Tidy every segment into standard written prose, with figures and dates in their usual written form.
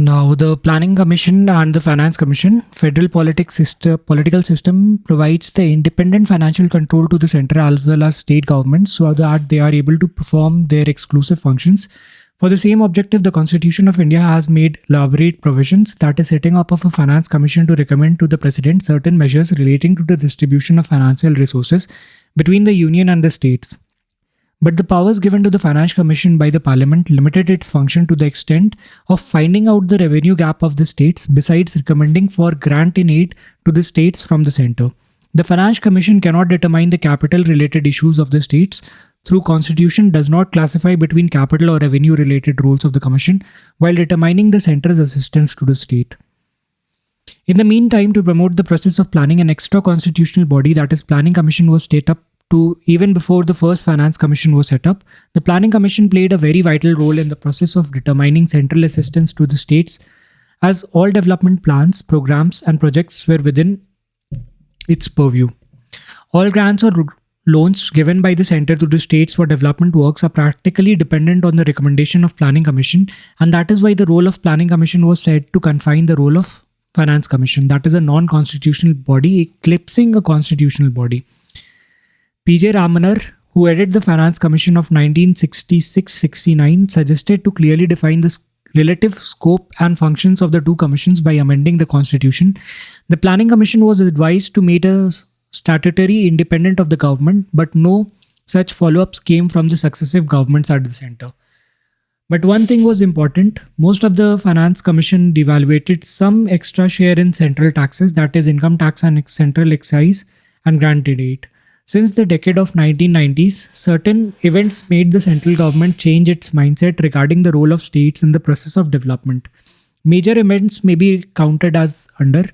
Now, the Planning Commission and the Finance Commission, political system provides the independent financial control to the center as well as state governments so that they are able to perform their exclusive functions. For the same objective, the Constitution of India has made elaborate provisions that is setting up of a finance commission to recommend to the president certain measures relating to the distribution of financial resources between the union and the states. But the powers given to the Finance Commission by the Parliament limited its function to the extent of finding out the revenue gap of the states, besides recommending for grant in aid to the states from the centre. The Finance Commission cannot determine the capital related issues of the states through constitution, does not classify between capital or revenue related roles of the commission while determining the centre's assistance to the state. In the meantime, to promote the process of planning, an extra constitutional body, that is Planning Commission, was set up to even before the first Finance Commission was set up. The Planning Commission played a very vital role in the process of determining central assistance to the states, as all development plans, programs, and projects were within its purview. All grants or loans given by the center to the states for development works are practically dependent on the recommendation of Planning Commission, and that is why the role of Planning Commission was said to confine the role of Finance Commission, that is a non-constitutional body eclipsing a constitutional body. P.J. Ramanar, who headed the Finance Commission of 1966-69, suggested to clearly define the relative scope and functions of the two commissions by amending the constitution. The Planning Commission was advised to make a statutory independent of the government, but no such follow-ups came from the successive governments at the center. But one thing was important: most of the Finance Commission devaluated some extra share in central taxes, that is income tax and central excise and granted aid. Since the decade of 1990s, certain events made the central government change its mindset regarding the role of states in the process of development. Major events may be counted as under: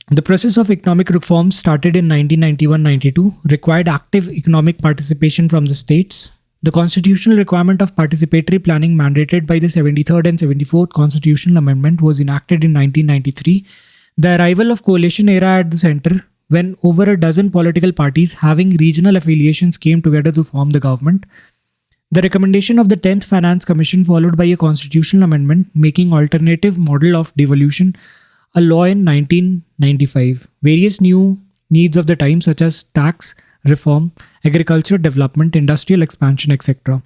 the process of economic reforms started in 1991-92 required active economic participation from the states. The constitutional requirement of participatory planning mandated by the 73rd and 74th Constitutional Amendment was enacted in 1993. The arrival of coalition era at the center, when over a dozen political parties having regional affiliations came together to form the government. The recommendation of the 10th Finance Commission, followed by a constitutional amendment making alternative model of devolution a law in 1995. Various new needs of the time, such as tax reform, agriculture development, industrial expansion, etc.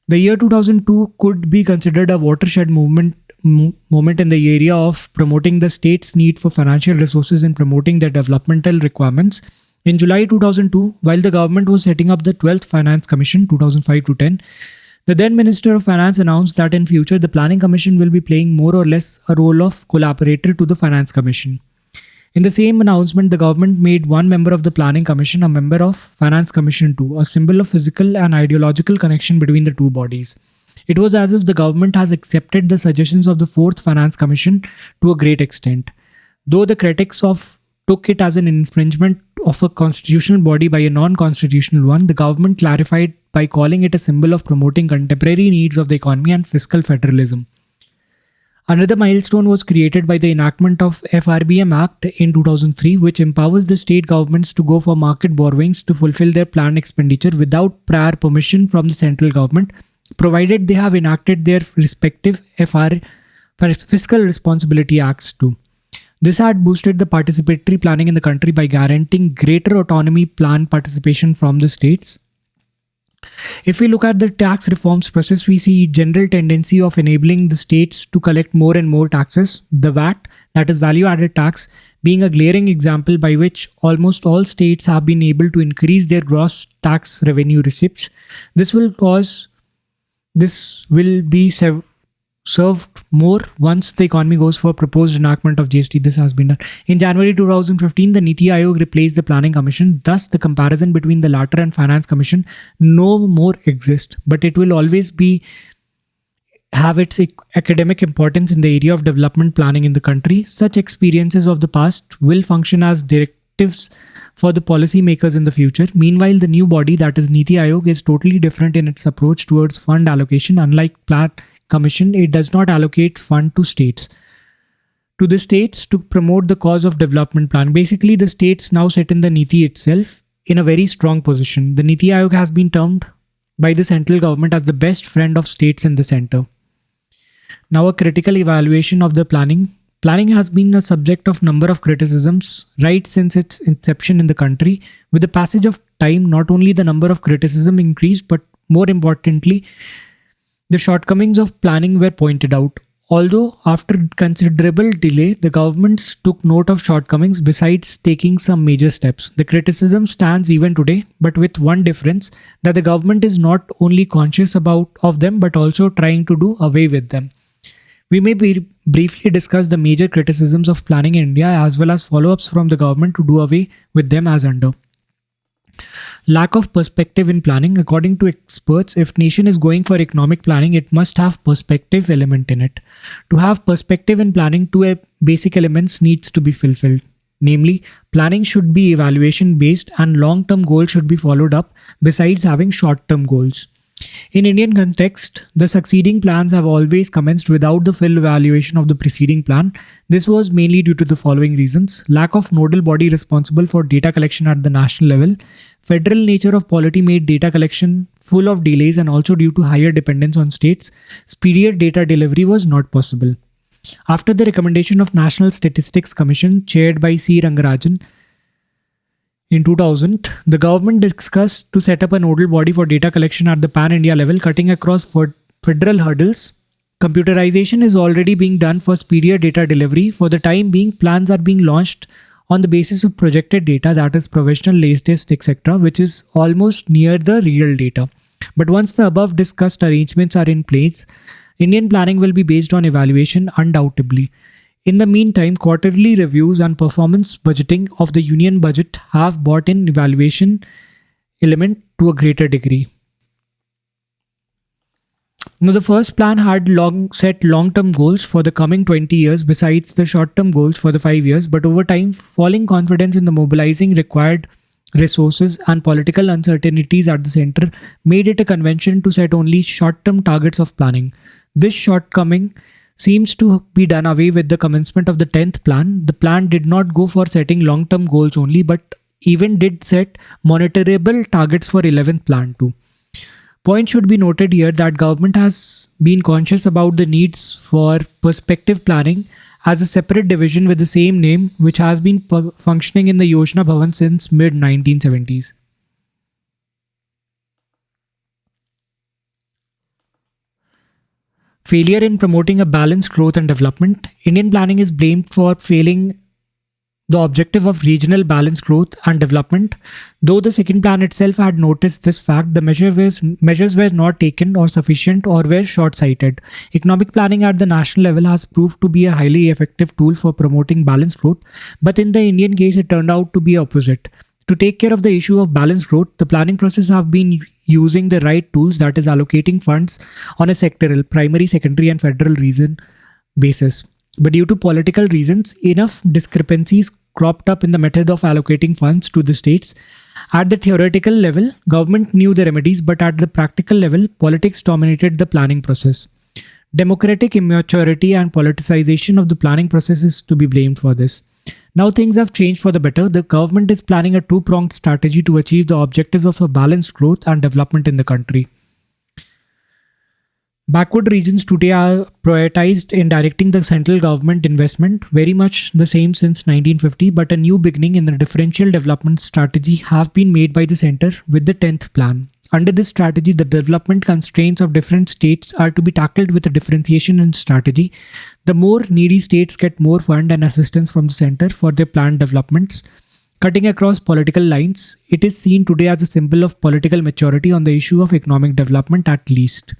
The year 2002 could be considered a watershed moment in the area of promoting the state's need for financial resources and promoting their developmental requirements. In July 2002, while the government was setting up the 12th Finance Commission 2005 to 10, the then Minister of Finance announced that in future the Planning Commission will be playing more or less a role of collaborator to the Finance Commission. In the same announcement, the government made one member of the Planning Commission a member of Finance Commission too, a symbol of physical and ideological connection between the two bodies. It was as if the government has accepted the suggestions of the 4th Finance Commission to a great extent. Though the critics took it as an infringement of a constitutional body by a non-constitutional one, the government clarified by calling it a symbol of promoting contemporary needs of the economy and fiscal federalism. Another milestone was created by the enactment of FRBM Act in 2003, which empowers the state governments to go for market borrowings to fulfill their planned expenditure without prior permission from the central government, provided they have enacted their respective Fiscal Responsibility Acts too. This had boosted the participatory planning in the country by guaranteeing greater autonomy plan participation from the states. If we look at the tax reforms process, we see general tendency of enabling the states to collect more and more taxes, the VAT, that is value added tax, being a glaring example by which almost all states have been able to increase their gross tax revenue receipts. This will be served more once the economy goes for proposed enactment of GST. This has been done. In January 2015, the Niti Aayog replaced the Planning Commission. Thus, the comparison between the latter and Finance Commission no more exists, but it will always have its academic importance in the area of development planning in the country. Such experiences of the past will function as directives for the policymakers in the future. Meanwhile, the new body, that is Niti Aayog, is totally different in its approach towards fund allocation. Unlike Plan Commission, it does not allocate fund to the states to promote the cause of development plan. Basically, the states now sit in the Niti itself in a very strong position. The Niti Aayog has been termed by the central government as the best friend of states in the center. Now, a critical evaluation of the planning. Planning has been the subject of number of criticisms right since its inception in the country. With the passage of time, not only the number of criticism increased, but more importantly, the shortcomings of planning were pointed out. Although, after considerable delay, the governments took note of shortcomings besides taking some major steps. The criticism stands even today, but with one difference that the government is not only conscious of them but also trying to do away with them. We may briefly discuss the major criticisms of planning in India as well as follow-ups from the government to do away with them as under. Lack of perspective in planning. According to experts, if nation is going for economic planning, it must have perspective element in it. To have perspective in planning, two basic elements needs to be fulfilled. Namely, planning should be evaluation based and long-term goals should be followed up besides having short-term goals. In Indian context, the succeeding plans have always commenced without the full evaluation of the preceding plan. This was mainly due to the following reasons: lack of nodal body responsible for data collection at the national level, federal nature of polity made data collection full of delays, and also due to higher dependence on states, speedier data delivery was not possible. After the recommendation of National Statistics Commission chaired by C. Rangarajan, in 2000, the government discussed to set up a nodal body for data collection at the pan-India level, cutting across federal hurdles. Computerization is already being done for speedier data delivery. For the time being, plans are being launched on the basis of projected data, that is provisional, latest, etc., which is almost near the real data. But once the above discussed arrangements are in place, Indian planning will be based on evaluation undoubtedly. In the meantime, quarterly reviews and performance budgeting of the union budget have brought in evaluation element to a greater degree. Now, the first plan had set long-term goals for the coming 20 years besides the short-term goals for the 5 years, but over time, falling confidence in the mobilizing required resources and political uncertainties at the center made it a convention to set only short-term targets of planning. This shortcoming seems to be done away with the commencement of the 10th plan. The plan did not go for setting long-term goals only, but even did set monitorable targets for 11th plan too. Point should be noted here that government has been conscious about the needs for perspective planning as a separate division with the same name, which has been functioning in the Yojana Bhavan since mid-1970s. Failure in promoting a balanced growth and development. Indian planning is blamed for failing the objective of regional balanced growth and development. Though the second plan itself had noticed this fact, the measures were not taken or sufficient or were short-sighted. Economic planning at the national level has proved to be a highly effective tool for promoting balanced growth, but in the Indian case, it turned out to be opposite. To take care of the issue of balanced growth, the planning process have been using the right tools, that is allocating funds on a sectoral, primary, secondary and federal reason basis. But due to political reasons, enough discrepancies cropped up in the method of allocating funds to the states. At the theoretical level, government knew the remedies, but at the practical level, politics dominated the planning process. Democratic immaturity and politicization of the planning process is to be blamed for this. Now things have changed for the better. The government is planning a two-pronged strategy to achieve the objectives of a balanced growth and development in the country. Backward regions today are prioritized in directing the central government investment, very much the same since 1950, but a new beginning in the differential development strategy have been made by the center with the 10th plan. Under this strategy, the development constraints of different states are to be tackled with a differentiation in strategy. The more needy states get more fund and assistance from the center for their planned developments. Cutting across political lines, it is seen today as a symbol of political maturity on the issue of economic development at least.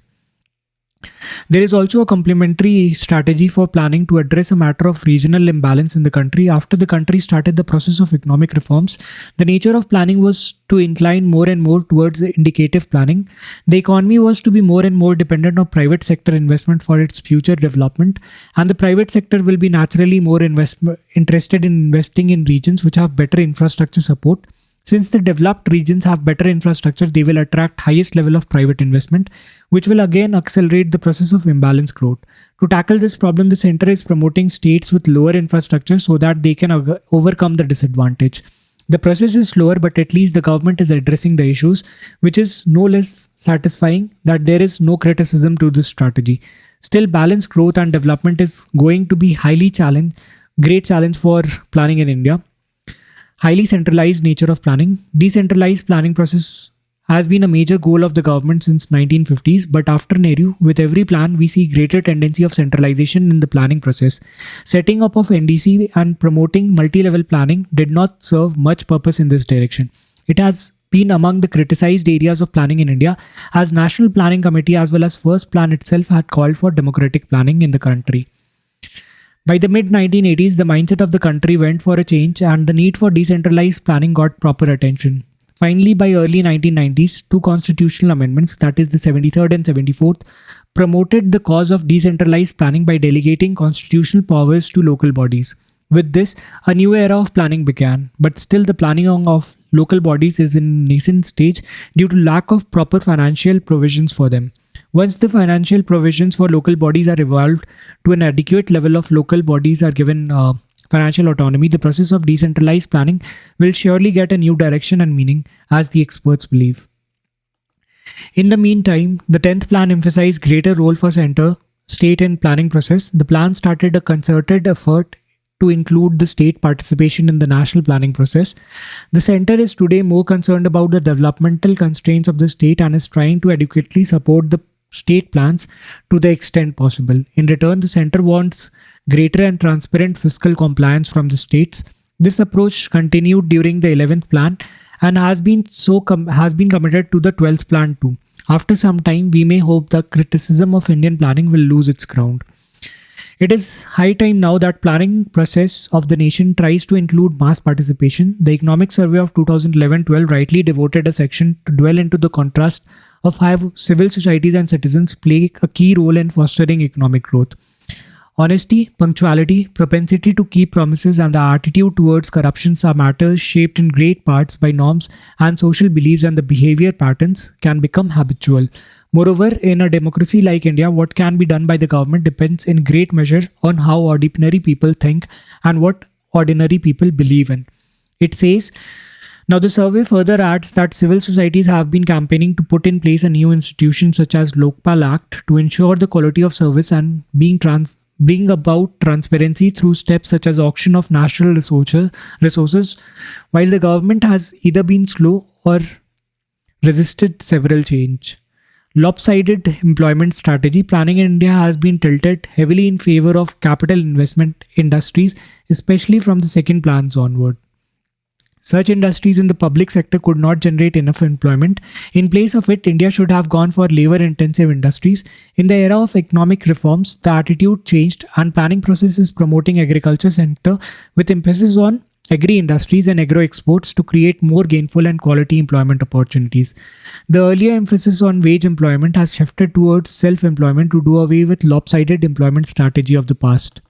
There is also a complementary strategy for planning to address a matter of regional imbalance in the country. After the country started the process of economic reforms, the nature of planning was to incline more and more towards indicative planning. The economy was to be more and more dependent on private sector investment for its future development, and the private sector will be naturally more interested in investing in regions which have better infrastructure support. Since the developed regions have better infrastructure, they will attract highest level of private investment, which will again accelerate the process of imbalance growth. To tackle this problem, the center is promoting states with lower infrastructure so that they can overcome the disadvantage. The process is slower, but at least the government is addressing the issues, which is no less satisfying that there is no criticism to this strategy. Still, balanced growth and development is going to be great challenge for planning in India. Highly centralized nature of planning. Decentralized planning process has been a major goal of the government since 1950s, but after Nehru, with every plan, we see greater tendency of centralization in the planning process. Setting up of NDC and promoting multi-level planning did not serve much purpose in this direction. It has been among the criticized areas of planning in India, as National Planning Committee as well as First Plan itself had called for democratic planning in the country. By the mid 1980s, the mindset of the country went for a change and the need for decentralized planning got proper attention. Finally, by early 1990s, two constitutional amendments, that is the 73rd and 74th, promoted the cause of decentralized planning by delegating constitutional powers to local bodies. With this, a new era of planning began, but still the planning of local bodies is in nascent stage due to lack of proper financial provisions for them. Once the financial provisions for local bodies are evolved to an adequate level of local bodies are given financial autonomy, the process of decentralized planning will surely get a new direction and meaning, as the experts believe. In the meantime, the 10th plan emphasized greater role for center, state in planning process. The plan started a concerted effort to include the state participation in the national planning process. The center is today more concerned about the developmental constraints of the state and is trying to adequately support the state plans to the extent possible. In return, the center wants greater and transparent fiscal compliance from the states. This approach continued during the 11th plan and has been committed to the 12th plan too. After some time, we may hope the criticism of Indian planning will lose its ground. It is high time now that planning process of the nation tries to include mass participation. The Economic Survey of 2011-12 rightly devoted a section to dwell into the contrast of how civil societies and citizens play a key role in fostering economic growth. Honesty, punctuality, propensity to keep promises, and the attitude towards corruption are matters shaped in great parts by norms and social beliefs, and the behavior patterns can become habitual. Moreover, in a democracy like India, what can be done by the government depends in great measure on how ordinary people think and what ordinary people believe in. It says, now the survey further adds that civil societies have been campaigning to put in place a new institution such as Lokpal Act to ensure the quality of service and being about transparency through steps such as auction of natural resources, while the government has either been slow or resisted several change. Lopsided employment strategy. Planning in India has been tilted heavily in favor of capital investment industries, especially from the second plans onward. Such industries in the public sector could not generate enough employment. In place of it, India should have gone for labor-intensive industries. In the era of economic reforms, the attitude changed and planning process is promoting agriculture sector with emphasis on agri-industries and agro-exports to create more gainful and quality employment opportunities. The earlier emphasis on wage employment has shifted towards self-employment to do away with lopsided employment strategy of the past.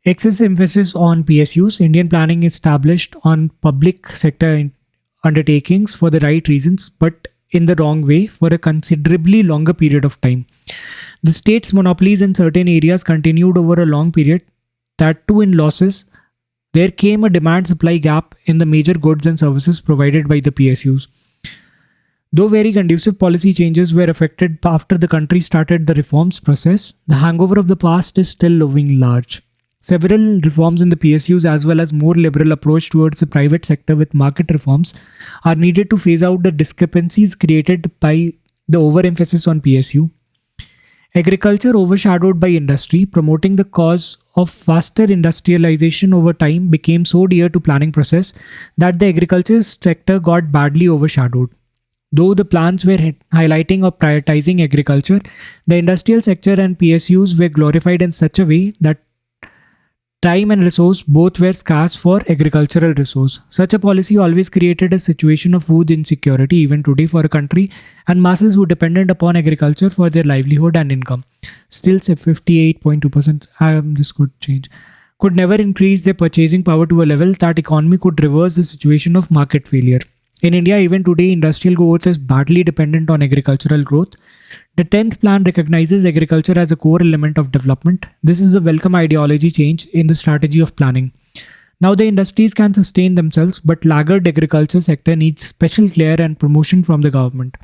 Excess emphasis on PSUs. Indian planning is established on public sector undertakings for the right reasons, but in the wrong way for a considerably longer period of time. The state's monopolies in certain areas continued over a long period, that too in losses. There came a demand-supply gap in the major goods and services provided by the PSUs. Though very conducive policy changes were effected after the country started the reforms process, the hangover of the past is still looming large. Several reforms in the PSUs as well as more liberal approach towards the private sector with market reforms are needed to phase out the discrepancies created by the overemphasis on PSU. Agriculture overshadowed by industry, promoting the cause of faster industrialization over time became so dear to planning process that the agriculture sector got badly overshadowed. Though the plans were highlighting or prioritizing agriculture, the industrial sector and PSUs were glorified in such a way that time and resource both were scarce for agricultural resource. Such a policy always created a situation of food insecurity even today for a country and masses who depended upon agriculture for their livelihood and income. Still, say 58.2%, this could change, could never increase their purchasing power to a level that economy could reverse the situation of market failure. In India, even today, industrial growth is badly dependent on agricultural growth. The 10th plan recognizes agriculture as a core element of development. This is a welcome ideology change in the strategy of planning. Now the industries can sustain themselves, but laggard agriculture sector needs special care and promotion from the government,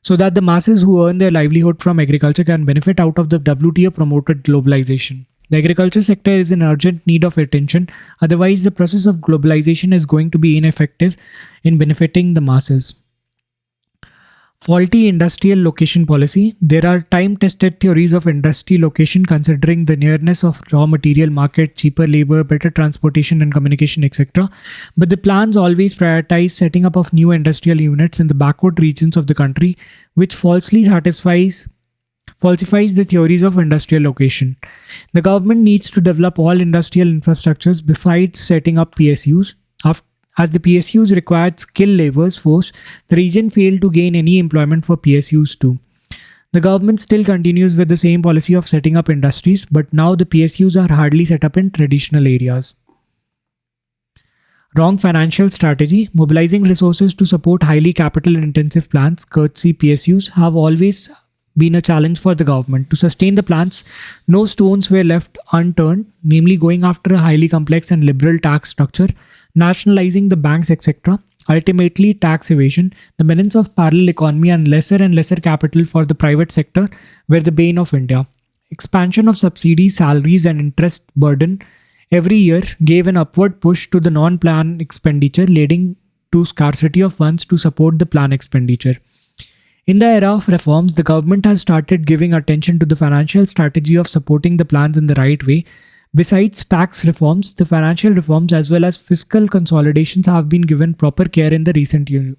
so that the masses who earn their livelihood from agriculture can benefit out of the WTO promoted globalization. The agriculture sector is in urgent need of attention, otherwise, the process of globalization is going to be ineffective in benefiting the masses. Faulty industrial location policy. There are time tested theories of industry location considering the nearness of raw material market, cheaper labor, better transportation and communication, etc. But the plans always prioritize setting up of new industrial units in the backward regions of the country, which falsifies the theories of industrial location. The government needs to develop all industrial infrastructures besides setting up PSUs. As the PSUs required skilled labour force, the region failed to gain any employment for PSUs too. The government still continues with the same policy of setting up industries, but now the PSUs are hardly set up in traditional areas. Wrong financial strategy. Mobilizing resources to support highly capital intensive plants, courtesy PSUs, have always been a challenge for the government. To sustain the plans, no stones were left unturned, namely going after a highly complex and liberal tax structure, nationalizing the banks, etc. Ultimately, tax evasion, the menace of parallel economy and lesser capital for the private sector were the bane of India. Expansion of subsidies, salaries and interest burden every year gave an upward push to the non-plan expenditure, leading to scarcity of funds to support the plan expenditure. In the era of reforms, the government has started giving attention to the financial strategy of supporting the plans in the right way. Besides tax reforms, the financial reforms as well as fiscal consolidations have been given proper care in the recent years.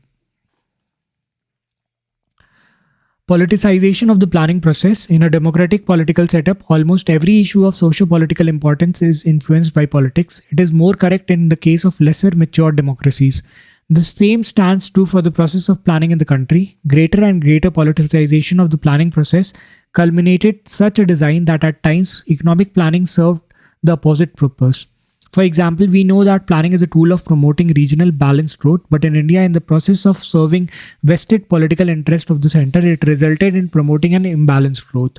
Politicization of the planning process. In a democratic political setup, almost every issue of socio-political importance is influenced by politics. It is more correct in the case of lesser mature democracies. The same stands true for the process of planning in the country. Greater and greater politicization of the planning process culminated such a design that at times economic planning served the opposite purpose. For example, we know that planning is a tool of promoting regional balanced growth, but in India, in the process of serving vested political interest of the center, it resulted in promoting an imbalanced growth.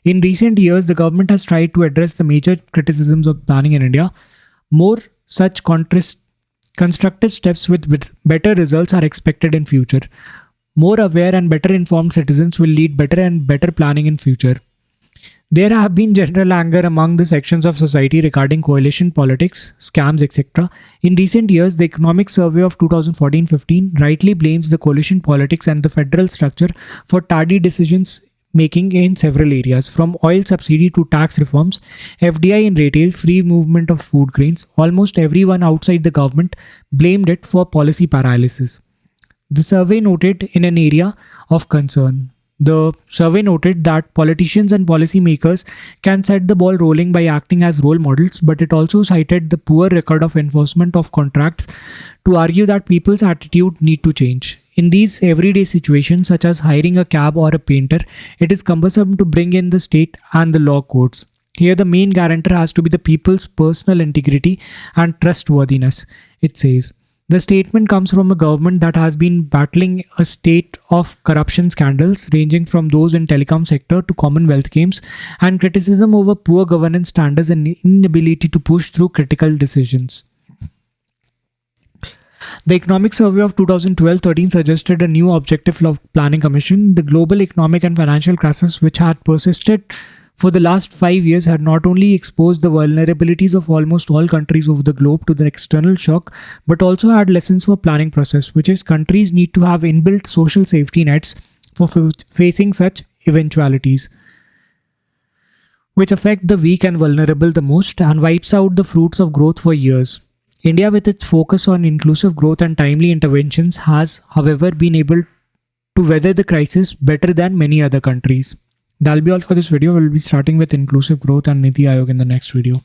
In recent years, the government has tried to address the major criticisms of planning in India. More such constructive steps with better results are expected in future. More aware and better informed citizens will lead better and better planning in future. There have been general anger among the sections of society regarding coalition politics, scams, etc. In recent years, the Economic Survey of 2014-15 rightly blames the coalition politics and the federal structure for tardy decisions making in several areas, from oil subsidy to tax reforms, FDI in retail, free movement of food grains. Almost everyone outside the government blamed it for policy paralysis. The survey noted in an area of concern. The survey noted that politicians and policymakers can set the ball rolling by acting as role models, but it also cited the poor record of enforcement of contracts to argue that people's attitude need to change. In these everyday situations, such as hiring a cab or a painter, it is cumbersome to bring in the state and the law courts. Here, the main guarantor has to be the people's personal integrity and trustworthiness, it says. The statement comes from a government that has been battling a state of corruption scandals ranging from those in telecom sector to Commonwealth Games and criticism over poor governance standards and inability to push through critical decisions. The Economic Survey of 2012-13 suggested a new objective of Planning Commission. The global economic and financial crisis, which had persisted for the last 5 years, had not only exposed the vulnerabilities of almost all countries over the globe to the external shock, but also had lessons for planning process, which is countries need to have inbuilt social safety nets for facing such eventualities, which affect the weak and vulnerable the most and wipes out the fruits of growth for years. India, with its focus on inclusive growth and timely interventions, has, however, been able to weather the crisis better than many other countries. That'll be all for this video. We'll be starting with inclusive growth and Niti Aayog in the next video.